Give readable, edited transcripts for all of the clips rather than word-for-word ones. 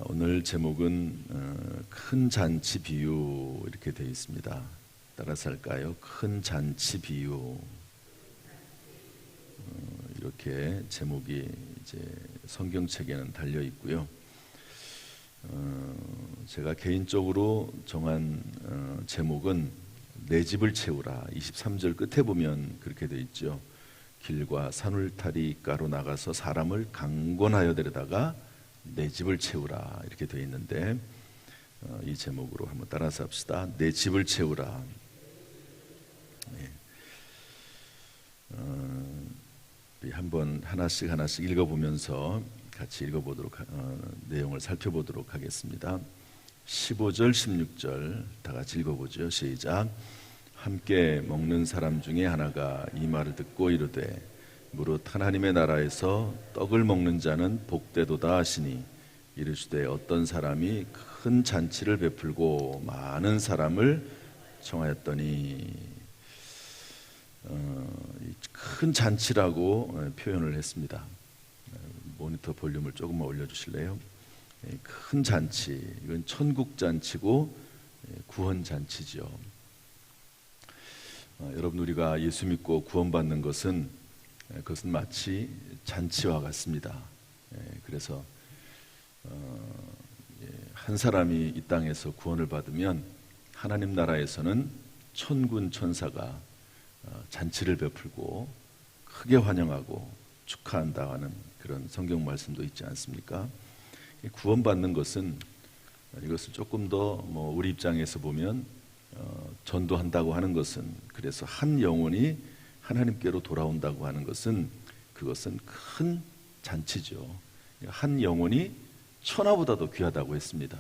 오늘 제목은 큰 잔치 비유 이렇게 되어 있습니다. 따라서 할까요? 큰 잔치 비유. 이렇게 제목이 이제 성경책에는 달려 있고요. 제가 개인적으로 정한 제목은 내 집을 채우라. 23절 끝에 보면 그렇게 되어 있죠. 길과 산울타리가로 나가서 사람을 강권하여 데려다가 내 집을 채우라 이렇게 되어 있는데, 이 제목으로 한번 따라서 합시다. 내 집을 채우라. 한번 하나씩 읽어보면서 같이 읽어보도록 내용을 살펴보도록 하겠습니다. 15절 16절 다 같이 읽어보죠. 시작. 함께 먹는 사람 중에 하나가 이 말을 듣고 이르되 무릇 하나님의 나라에서 떡을 먹는 자는 복되도다 하시니, 이르시되 어떤 사람이 큰 잔치를 베풀고 많은 사람을 청하였더니, 큰 잔치라고 표현을 했습니다. 모니터 볼륨을 조금만 올려주실래요? 큰 잔치, 이건 천국 잔치고 구원 잔치죠. 여러분, 우리가 예수 믿고 구원받는 것은 그것은 마치 잔치와 같습니다. 그래서 한 사람이 이 땅에서 구원을 받으면 하나님 나라에서는 천군 천사가 잔치를 베풀고 크게 환영하고 축하한다 하는 그런 성경 말씀도 있지 않습니까? 구원받는 것은 이것을 조금 더 우리 입장에서 보면 전도한다고 하는 것은, 그래서 한 영혼이 하나님께로 돌아온다고 하는 것은, 그것은 큰 잔치죠. 한 영혼이 천하보다도 귀하다고 했습니다.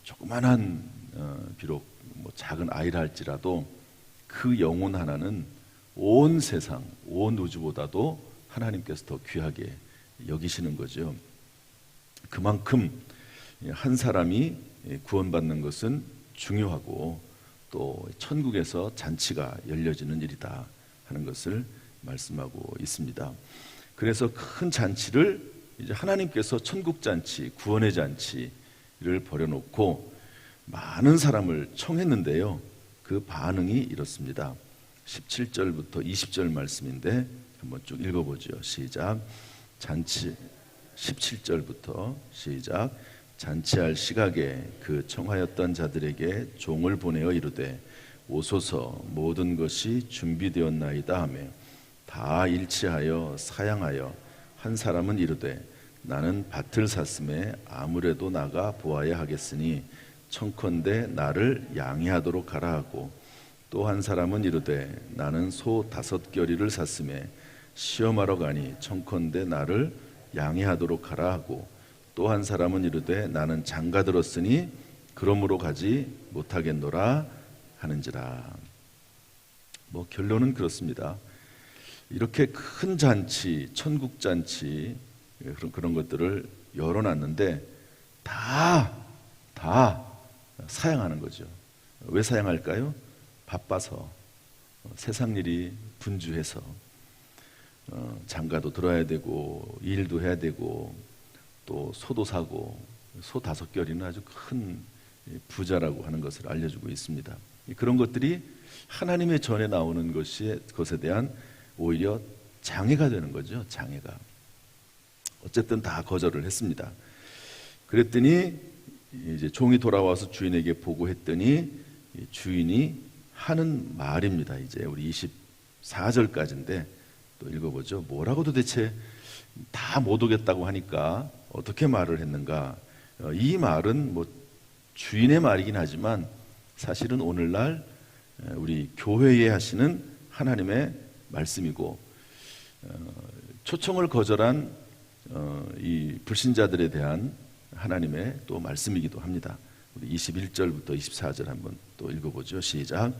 조그만한 비록 작은 아이라 할지라도 그 영혼 하나는 온 세상, 온 우주보다도 하나님께서 더 귀하게 여기시는 거죠. 그만큼 한 사람이 구원받는 것은 중요하고, 또 천국에서 잔치가 열려지는 일이다 하는 것을 말씀하고 있습니다. 그래서 큰 잔치를 이제 하나님께서 천국 잔치, 구원의 잔치를 벌여놓고 많은 사람을 청했는데요, 그 반응이 이렇습니다. 17절부터 20절 말씀인데 한번 쭉 읽어보죠. 시작. 17절부터 시작. 잔치할 시각에 그 청하였던 자들에게 종을 보내어 이르되 오소서, 모든 것이 준비되었나이다 하며 다 일치하여 사양하여, 한 사람은 이르되 나는 밭을 샀음에 아무래도 나가 보아야 하겠으니 청컨대 나를 양해하도록 하라 하고, 또 한 사람은 이르되 나는 소 5겨리를 샀음에 시험하러 가니 청컨대 나를 양해하도록 하라 하고, 또 한 사람은 이르되 나는 장가 들었으니 그러므로 가지 못하겠노라 하는지라. 결론은 그렇습니다. 이렇게 큰 잔치, 천국 잔치, 그런 것들을 열어놨는데 다 사양하는 거죠. 왜 사양할까요? 바빠서, 세상 일이 분주해서, 장가도 들어야 되고 일도 해야 되고 또 소도 사고, 소 5겨리는 아주 큰 부자라고 하는 것을 알려주고 있습니다. 그런 것들이 하나님의 전에 나오는 것에 대한 오히려 장애가 되는 거죠. 장애가. 어쨌든 다 거절을 했습니다. 그랬더니 이제 종이 돌아와서 주인에게 보고했더니 주인이 하는 말입니다. 이제 우리 24절까지인데 또 읽어보죠. 뭐라고 도대체 다 못 오겠다고 하니까 어떻게 말을 했는가? 이 말은 주인의 말이긴 하지만 사실은 오늘날 우리 교회에 하시는 하나님의 말씀이고, 초청을 거절한 이 불신자들에 대한 하나님의 또 말씀이기도 합니다. 우리 21절부터 24절 한번 또 읽어보죠. 시작.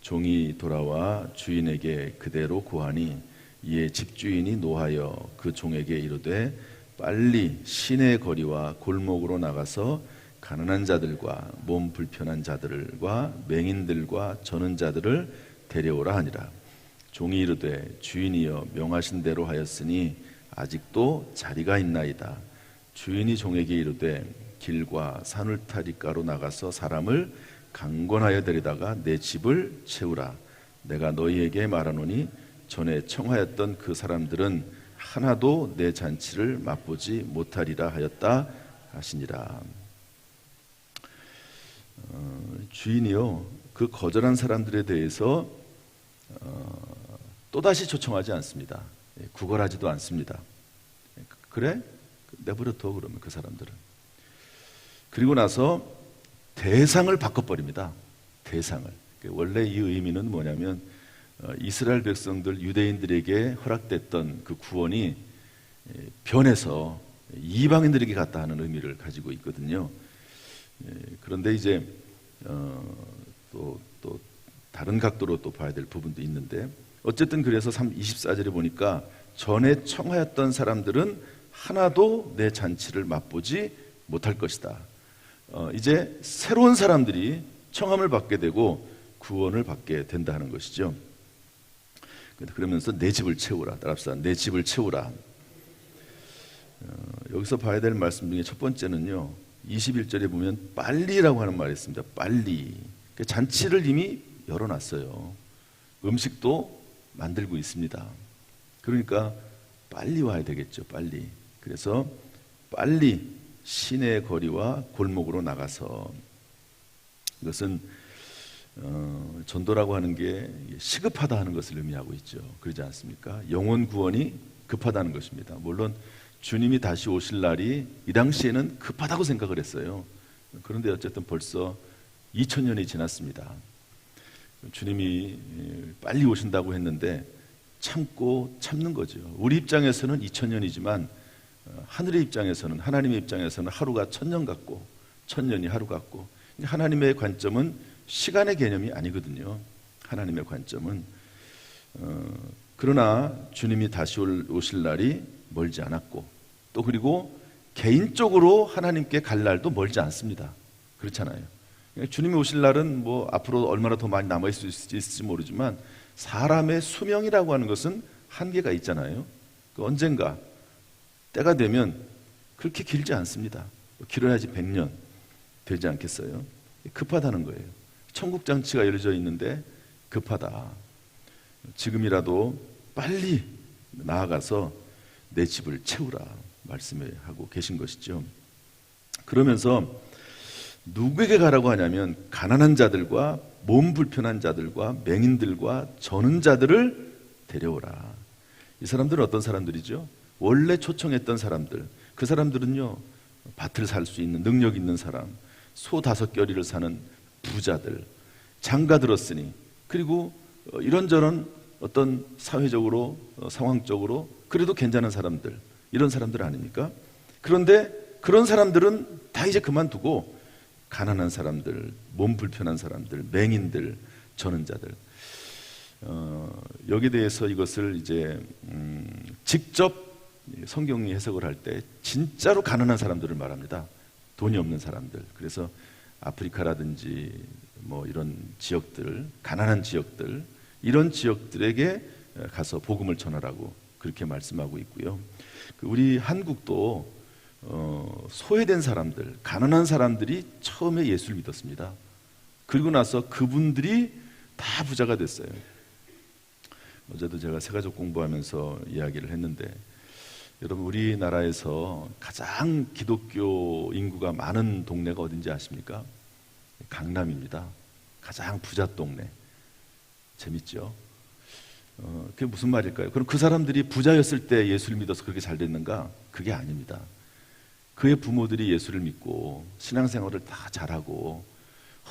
종이 돌아와 주인에게 그대로 고하니 이에 집주인이 노하여 그 종에게 이르되 빨리 시내 거리와 골목으로 나가서 가난한 자들과 몸 불편한 자들과 맹인들과 저는 자들을 데려오라 하니라. 종이 이르되 주인이여 명하신 대로 하였으니 아직도 자리가 있나이다. 주인이 종에게 이르되 길과 산울타리가로 나가서 사람을 강권하여 데리다가 내 집을 채우라. 내가 너희에게 말하노니 전에 청하였던 그 사람들은 하나도 내 잔치를 맛보지 못하리라 하였다 하시니라. 주인이요, 그 거절한 사람들에 대해서 또다시 초청하지 않습니다. 구걸하지도 않습니다. 그래? 내버려둬 그러면 그 사람들은. 그리고 나서 대상을 바꿔버립니다. 대상을. 원래 이 의미는 뭐냐면 이스라엘 백성들, 유대인들에게 허락됐던 그 구원이 변해서 이방인들에게 갔다 하는 의미를 가지고 있거든요. 그런데 이제 또 다른 각도로 또 봐야 될 부분도 있는데, 어쨌든 그래서 24절에 보니까 전에 청하였던 사람들은 하나도 내 잔치를 맛보지 못할 것이다. 이제 새로운 사람들이 청함을 받게 되고 구원을 받게 된다는 것이죠. 그러면서 내 집을 채우라. 따라합시다. 내 집을 채우라. 여기서 봐야 될 말씀 중에 첫 번째는요, 21절에 보면 빨리라고 하는 말이 있습니다. 빨리. 잔치를 이미 열어놨어요. 음식도 만들고 있습니다. 그러니까 빨리 와야 되겠죠. 빨리. 그래서 빨리 시내 거리와 골목으로 나가서, 이것은 전도라고 하는 게 시급하다 하는 것을 의미하고 있죠. 그러지 않습니까? 영혼 구원이 급하다는 것입니다. 물론 주님이 다시 오실 날이 이 당시에는 급하다고 생각을 했어요. 그런데 어쨌든 벌써 2000년이 지났습니다. 주님이 빨리 오신다고 했는데 참는 거죠. 우리 입장에서는 2000년이지만 하늘의 입장에서는, 하나님의 입장에서는 하루가 1000년 같고 1000년이 하루 같고, 하나님의 관점은 시간의 개념이 아니거든요. 하나님의 관점은. 그러나 주님이 다시 오실 날이 멀지 않았고, 또 그리고 개인적으로 하나님께 갈 날도 멀지 않습니다. 그렇잖아요. 주님이 오실 날은 뭐 앞으로 얼마나 더 많이 남아있을 수 있을지 모르지만 사람의 수명이라고 하는 것은 한계가 있잖아요. 언젠가 때가 되면 그렇게 길지 않습니다. 길어야지 100년 되지 않겠어요? 급하다는 거예요. 천국 잔치가 열려져 있는데 급하다. 지금이라도 빨리 나아가서 내 집을 채우라 말씀하고 계신 것이죠. 그러면서 누구에게 가라고 하냐면 가난한 자들과 몸 불편한 자들과 맹인들과 저는 자들을 데려오라. 이 사람들은 어떤 사람들이죠? 원래 초청했던 사람들. 그 사람들은요, 밭을 살 수 있는 능력 있는 사람, 소 5겨리를 사는 부자들, 장가 들었으니, 그리고 이런저런 어떤 사회적으로 상황적으로 그래도 괜찮은 사람들, 이런 사람들 아닙니까? 그런데 그런 사람들은 다 이제 그만두고 가난한 사람들, 몸 불편한 사람들, 맹인들, 저는 자들, 여기에 대해서 이것을 이제 직접 성경이 해석을 할 때 진짜로 가난한 사람들을 말합니다. 돈이 없는 사람들. 그래서 아프리카라든지 뭐 이런 지역들, 가난한 지역들, 이런 지역들에게 가서 복음을 전하라고 그렇게 말씀하고 있고요. 우리 한국도 소외된 사람들, 가난한 사람들이 처음에 예수를 믿었습니다. 그리고 나서 그분들이 다 부자가 됐어요. 어제도 제가 새가족 공부하면서 이야기를 했는데, 여러분 우리나라에서 가장 기독교 인구가 많은 동네가 어딘지 아십니까? 강남입니다. 가장 부자 동네. 재밌죠? 그게 무슨 말일까요? 그럼 그 사람들이 부자였을 때 예수를 믿어서 그렇게 잘 됐는가? 그게 아닙니다. 그의 부모들이 예수를 믿고 신앙생활을 다 잘하고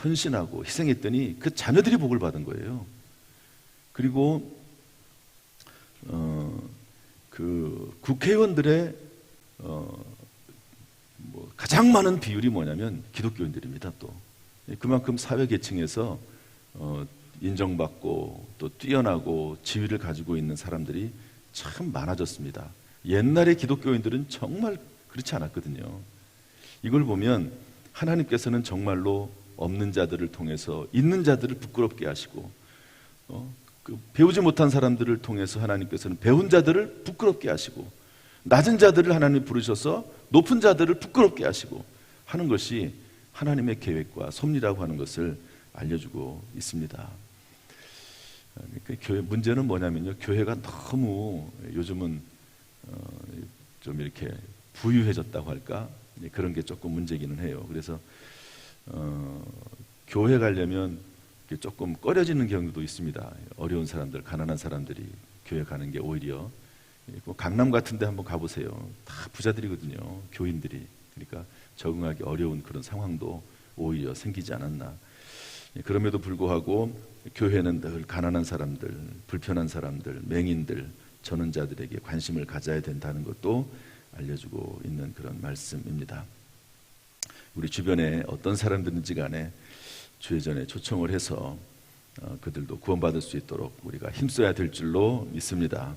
헌신하고 희생했더니 그 자녀들이 복을 받은 거예요. 그리고 그 국회의원들의 가장 많은 비율이 뭐냐면 기독교인들입니다. 또 그만큼 사회 계층에서 인정받고 또 뛰어나고 지위를 가지고 있는 사람들이 참 많아졌습니다. 옛날의 기독교인들은 정말 그렇지 않았거든요. 이걸 보면 하나님께서는 정말로 없는 자들을 통해서 있는 자들을 부끄럽게 하시고, 배우지 못한 사람들을 통해서 하나님께서는 배운 자들을 부끄럽게 하시고, 낮은 자들을 하나님이 부르셔서 높은 자들을 부끄럽게 하시고 하는 것이 하나님의 계획과 섭리라고 하는 것을 알려주고 있습니다. 그러니까 교회 문제는 뭐냐면요, 교회가 너무 요즘은 좀 이렇게 부유해졌다고 할까, 그런 게 조금 문제기는 해요. 그래서 교회 가려면 조금 꺼려지는 경우도 있습니다. 어려운 사람들, 가난한 사람들이 교회 가는 게 오히려, 강남 같은데 한번 가보세요. 다 부자들이거든요, 교인들이. 그러니까 적응하기 어려운 그런 상황도 오히려 생기지 않았나. 그럼에도 불구하고 교회는 늘 가난한 사람들, 불편한 사람들, 맹인들, 전원자들에게 관심을 가져야 된다는 것도 알려주고 있는 그런 말씀입니다. 우리 주변에 어떤 사람들인지 간에 주의전에 초청을 해서 그들도 구원받을 수 있도록 우리가 힘써야 될 줄로 믿습니다.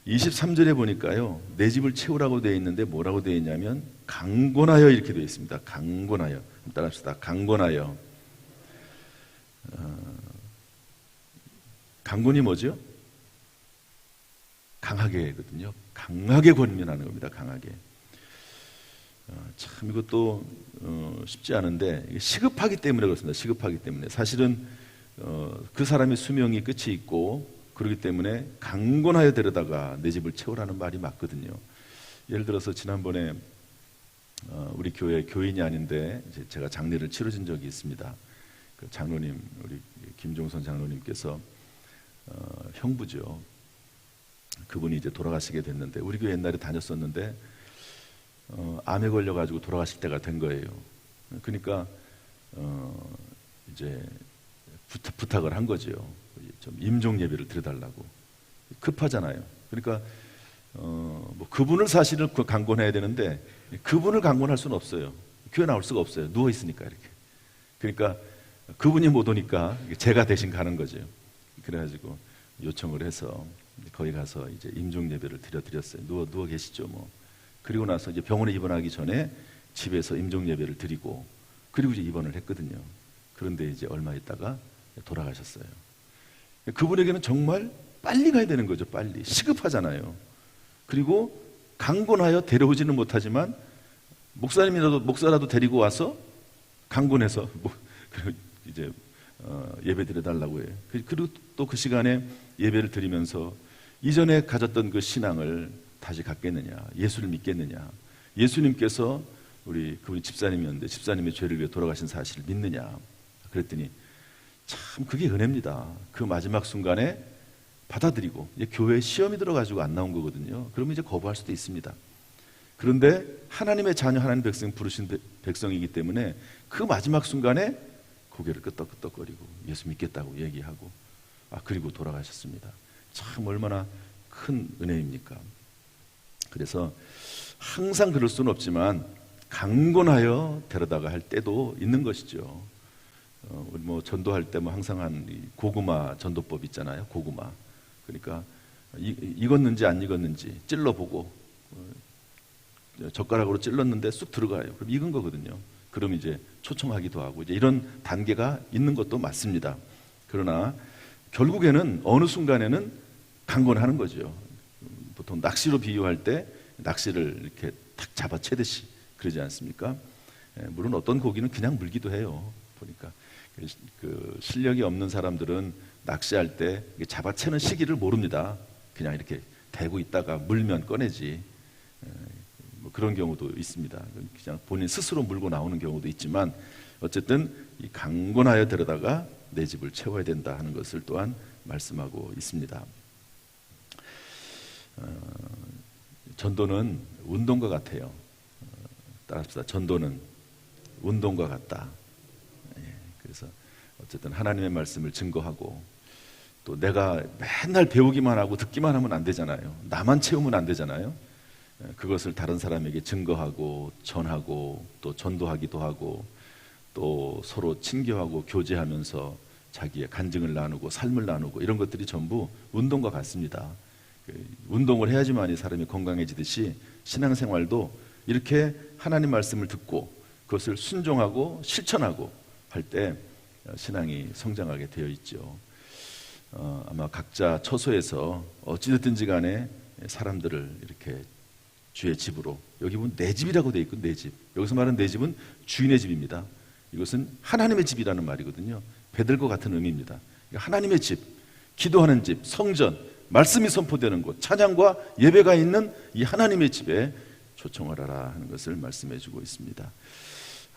23절에 보니까요, 내 집을 채우라고 되어 있는데 뭐라고 되어 있냐면 강권하여 이렇게 되어 있습니다. 강권하여. 따라합시다. 강권하여. 강권이 뭐죠? 강하게거든요. 강하게 권면하는 겁니다. 강하게. 참 이것도 쉽지 않은데 시급하기 때문에 그렇습니다. 시급하기 때문에. 사실은 그 사람의 수명이 끝이 있고 그렇기 때문에 강권하여 데려다가 내 집을 채우라는 말이 맞거든요. 예를 들어서 지난번에 우리 교회 교인이 아닌데 제가 장례를 치러진 적이 있습니다. 그 장로님, 우리 김종선 장로님께서 형부죠. 그분이 이제 돌아가시게 됐는데 우리 교회 옛날에 다녔었는데 암에 걸려가지고 돌아가실 때가 된 거예요. 그러니까 이제 부탁을 한 거죠. 좀 임종 예배를 드려달라고. 급하잖아요. 그러니까 뭐 그분을 사실은 강권해야 되는데 그분을 강권할 수는 없어요. 교회 나올 수가 없어요. 누워 있으니까 이렇게. 그러니까 그분이 못 오니까 제가 대신 가는 거죠. 그래가지고 요청을 해서 거기 가서 이제 임종 예배를 드렸어요. 누워 계시죠, 뭐. 그리고 나서 이제 병원에 입원하기 전에 집에서 임종 예배를 드리고 그리고 이제 입원을 했거든요. 그런데 이제 얼마 있다가 돌아가셨어요. 그분에게는 정말 빨리 가야 되는 거죠. 빨리. 시급하잖아요. 그리고 강권하여 데려오지는 못하지만 목사라도 데리고 와서 강권해서 이제 예배 드려달라고 해요. 그리고 또 그 시간에 예배를 드리면서 이전에 가졌던 그 신앙을 다시 갖겠느냐, 예수를 믿겠느냐, 예수님께서 그분이 집사님이었는데 집사님의 죄를 위해 돌아가신 사실을 믿느냐. 그랬더니 참 그게 은혜입니다. 그 마지막 순간에 받아들이고, 교회에 시험이 들어가지고 안 나온 거거든요. 그러면 이제 거부할 수도 있습니다. 그런데 하나님의 자녀, 하나님 백성 부르신 백성이기 때문에 그 마지막 순간에 고개를 끄덕끄덕거리고 예수 믿겠다고 얘기하고 그리고 돌아가셨습니다. 참 얼마나 큰 은혜입니까? 그래서 항상 그럴 수는 없지만 강권하여 데려다가 할 때도 있는 것이죠. 우리 뭐 전도할 때 뭐 항상 한 고구마 전도법 있잖아요. 고구마. 그러니까 익었는지 안 익었는지 찔러보고 젓가락으로 찔렀는데 쑥 들어가요. 그럼 익은 거거든요. 그럼 이제 초청하기도 하고 이제 이런 단계가 있는 것도 맞습니다. 그러나 결국에는 어느 순간에는 강권하는 거죠. 보통 낚시로 비유할 때 낚시를 이렇게 탁 잡아채듯이 그러지 않습니까? 물론 어떤 고기는 그냥 물기도 해요. 보니까 그 실력이 없는 사람들은 낚시할 때 잡아채는 시기를 모릅니다. 그냥 이렇게 대고 있다가 물면 꺼내지. 뭐 그런 경우도 있습니다. 그냥 본인 스스로 물고 나오는 경우도 있지만 어쨌든 이 강권하여 데려다가 내 집을 채워야 된다 하는 것을 또한 말씀하고 있습니다. 전도는 운동과 같아요. 따라합시다. 전도는 운동과 같다. 그래서 어쨌든 하나님의 말씀을 증거하고 또 내가 맨날 배우기만 하고 듣기만 하면 안 되잖아요. 나만 채우면 안 되잖아요. 그것을 다른 사람에게 증거하고 전하고 또 전도하기도 하고 또 서로 친교하고 교제하면서 자기의 간증을 나누고 삶을 나누고 이런 것들이 전부 운동과 같습니다. 운동을 해야지만이 사람이 건강해지듯이 신앙생활도 이렇게 하나님 말씀을 듣고 그것을 순종하고 실천하고 할 때 신앙이 성장하게 되어 있죠. 아마 각자 처소에서 어찌됐든지 간에 사람들을 이렇게 주의 집으로. 여기 보면 내 집이라고 돼 있고 내 집. 여기서 말하는 내 집은 주인의 집입니다. 이것은 하나님의 집이라는 말이거든요. 베들과 같은 의미입니다. 하나님의 집, 기도하는 집, 성전, 말씀이 선포되는 곳, 찬양과 예배가 있는 이 하나님의 집에 초청을 하라 하는 것을 말씀해 주고 있습니다.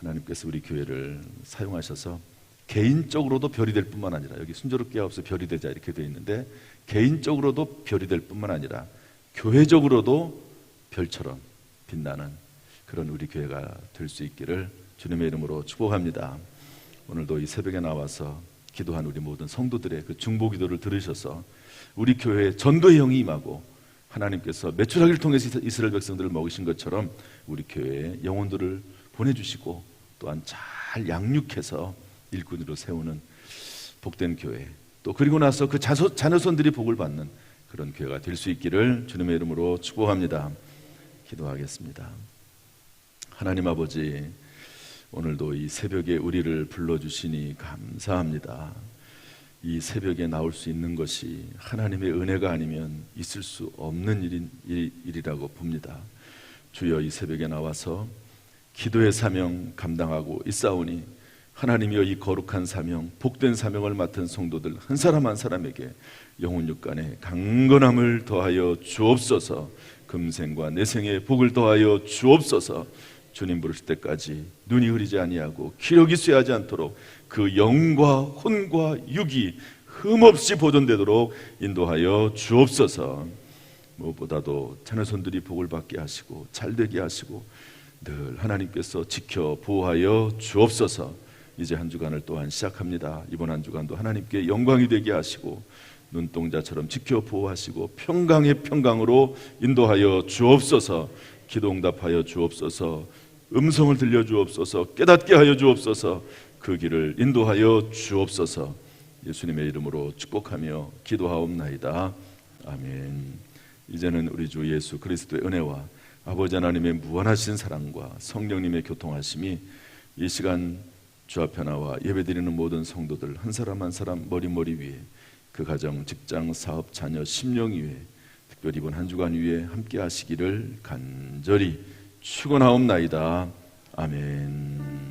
하나님께서 우리 교회를 사용하셔서 개인적으로도 별이 될 뿐만 아니라, 여기 순조롭게 하옵서 별이 되자 이렇게 되어 있는데, 개인적으로도 별이 될 뿐만 아니라 교회적으로도 별처럼 빛나는 그런 우리 교회가 될 수 있기를 주님의 이름으로 축복합니다. 오늘도 이 새벽에 나와서 기도한 우리 모든 성도들의 그 중보기도를 들으셔서 우리 교회에 전도의 영이 임하고, 하나님께서 메추라기를 통해서 이스라엘 백성들을 먹이신 것처럼 우리 교회에 영혼들을 보내주시고 또한 잘 양육해서 일꾼으로 세우는 복된 교회, 또 그리고 나서 그 자녀손들이 복을 받는 그런 교회가 될 수 있기를 주님의 이름으로 축복합니다. 기도하겠습니다. 하나님 아버지, 오늘도 이 새벽에 우리를 불러주시니 감사합니다. 이 새벽에 나올 수 있는 것이 하나님의 은혜가 아니면 있을 수 없는 일이라고 봅니다. 주여, 이 새벽에 나와서 기도의 사명 감당하고 있사오니 하나님이여, 이 거룩한 사명, 복된 사명을 맡은 성도들 한 사람 한 사람에게 영혼 육간에 강건함을 더하여 주옵소서. 금생과 내생의 복을 더하여 주옵소서. 주님 부르실 때까지 눈이 흐리지 아니하고 기력이 쇠하지 않도록 그 영과 혼과 육이 흠없이 보존되도록 인도하여 주옵소서. 무엇보다도 자녀손들이 복을 받게 하시고 잘되게 하시고 늘 하나님께서 지켜 보호하여 주옵소서. 이제 한 주간을 또한 시작합니다. 이번 한 주간도 하나님께 영광이 되게 하시고 눈동자처럼 지켜 보호하시고 평강의 평강으로 인도하여 주옵소서. 기도 응답하여 주옵소서. 음성을 들려주옵소서. 깨닫게 하여 주옵소서. 그 길을 인도하여 주옵소서. 예수님의 이름으로 축복하며 기도하옵나이다. 아멘. 이제는 우리 주 예수 그리스도의 은혜와 아버지 하나님의 무한하신 사랑과 성령님의 교통하심이 이 시간 주 앞에 나와 예배드리는 모든 성도들 한 사람 한 사람 머리 위에, 그 가정, 직장, 사업, 자녀, 심령 위에, 특별히 이번 한 주간 위에 함께 하시기를 간절히 축원하옵나이다. 아멘.